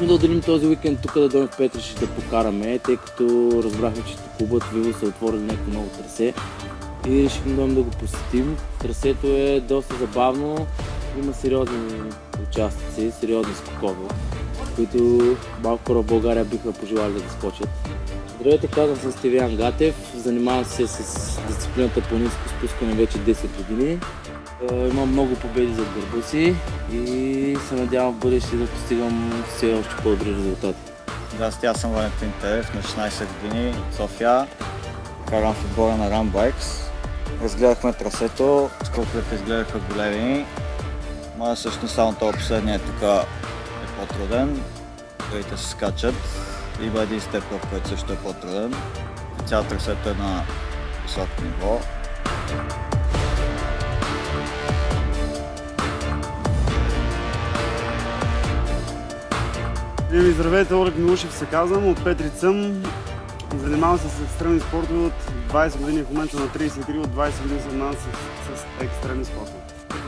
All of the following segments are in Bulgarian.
Решихме да отделим този уикенд тук да дойдем в Петрич да покараме, тъй като разбрахме, че клубът Vivo са отворили някакво ново трасе и решихме да дойдем да го посетим. Трасето е доста забавно, има сериозни участъци, сериозни скокове, които малко хора в България биха пожелали да скочат. Здравейте, казвам се Стивян Гатев, занимавам се с дисциплината по ниско спускане вече 10 години. Имам много победи зад гърба си и се надявам в бъдеще да постигам все още по-добри резултати. Здрасти, аз съм Валентин Телев, на 16 години от София. Карам в отбора на Run Bikes. Разгледахме трасето, скоковете изгледаха големи. Моя всъщност само това последния тук е по-труден. Другите се скачат. Има един степ-ъп, който също е по-труден. Цялото трасето е на високо ниво. Здравейте, Олег Милушев се казвам, от Петрич съм. Занимавам се с екстремни спортове от 20 години, в момента на 33, от 20 години се занимавам с екстремни спортове.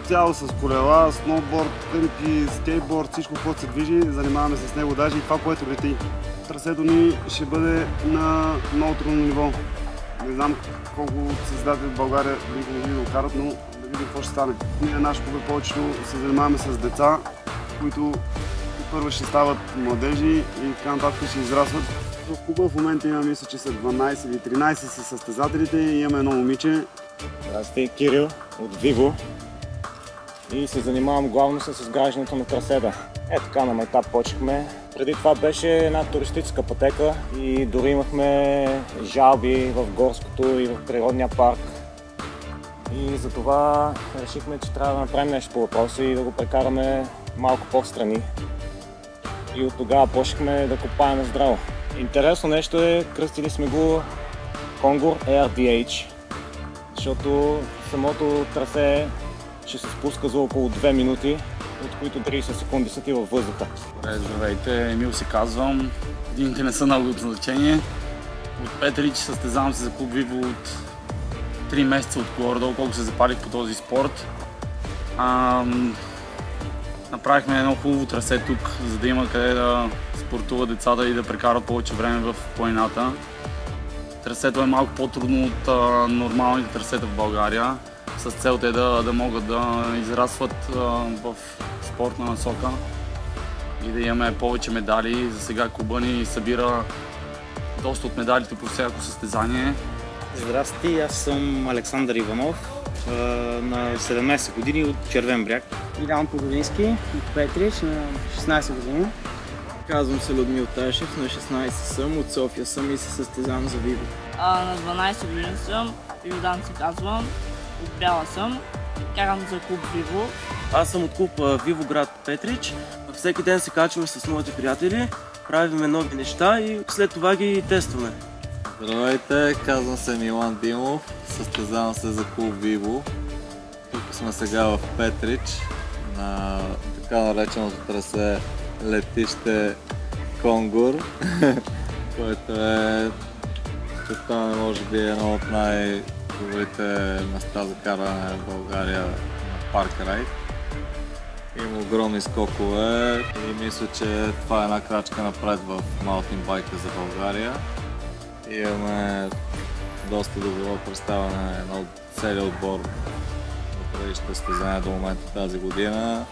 Цяло с колела, сноуборд, къмпи, скейтборд, всичко, което се движи, занимаваме се с него, даже и това, което лети. Трасето ни ще бъде на много трудно ниво. Не знам колко създатели в България биха могли да го карат, но да видим какво ще стане. Ние, наш клуб, повечето се занимаваме с деца, които първо ще стават младежи и така нататък ще израстват. В клуба в момента имаме, мисля, че са 12 или 13 са състезателите и имаме едно момиче. Здрасти, Кирил от Vivo и се занимавам главно с изграждането на трасета. Така на майтап почнахме. Преди това беше една туристическа пътека и дори имахме жалби в горското и в природния парк. И затова решихме, че трябва да направим нещо по въпроса и да го прекараме малко по-встрани. И от тогава почнахме да копаем здраво. Интересно нещо е, кръстили сме го Congur RDH, защото самото трасе ще се спуска за около 2 минути, от които 30 секунди са ти във въздуха. Здравейте, Емил се казвам. Годините не са много от значение. От Петрич състезавам се за клуб Vivo от 3 месеца от горе-долу, колко се запалих по този спорт. Направихме едно хубаво трасе тук, за да има къде да спортуват децата и да прекарат повече време в планината. Трасето е малко по-трудно от нормалните трасета в България, с целта е да могат да израстват в спортна насока и да имаме повече медали. За сега клуба ни събира доста от медалите по всяко състезание. Здрасти, аз съм Александър Иванов, на 17 години от Червен бряг. Илян Подолински от Петрич, на 16 години. Казвам се Людмил Ташев, на 16 съм, от София съм и се състезавам за Vivo. На 12 години съм, Йордан се казвам, от Бяла съм, карам за клуб Vivo. Аз съм от клуб Vivo град Петрич. Всеки ден се качваме с моите приятели, правиме нови неща и след това ги тестваме. Здравейте, казвам се Милан Димов, състезавам се за клуб Vivo. Тук сме сега в Петрич, на така нареченото трасе летище Конгур, което е, честане, може би едно от най-добрите места за каране в България на парк райд. Има огромни скокове и мисля, че това е една крачка напред в маунтинбайка за България. Имаме доста добро представяне на целият отбор на предишните състезания до момента тази година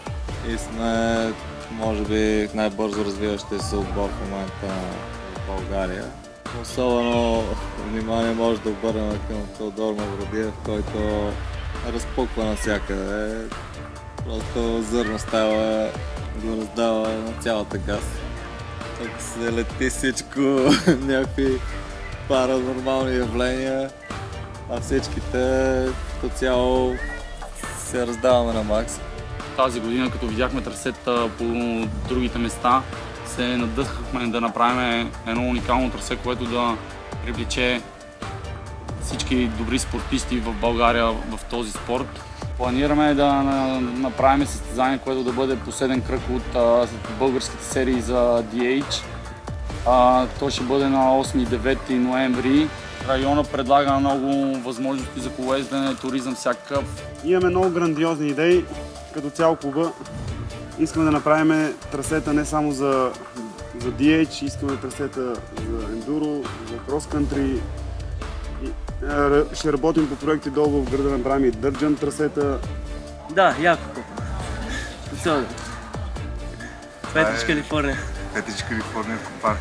и сме, може би, най-бързо развиващия се отбор в момента в България. Особено внимание може да обърнем към Теодор Мавродиев, който разпуква навсякъде. Просто зърно става, го раздава на цялата газ. Тук се лети всичко, някакви паранормални явления, а всичките като цяло се раздаваме на макс. Тази година, като видяхме трасета по другите места, се надъхахме да направим едно уникално трасе, което да привлече всички добри спортисти в България в този спорт. Планираме да направим състезание, което да бъде последен кръг от българските серии за DH. То ще бъде на 8 и 9 ноември. Района предлага много възможности за колоездене, туризъм всякакъв. Имаме много грандиозни идеи като цяло клуба. Искаме да направим трасета не само за за DH, искаме трасета за ендуро, за крос-кантри. Ще работим по проекти долу в града на Брами и Дърджан трасета. Да, яко. Петрич, Калифорния. Петрич, Калифорния, парк.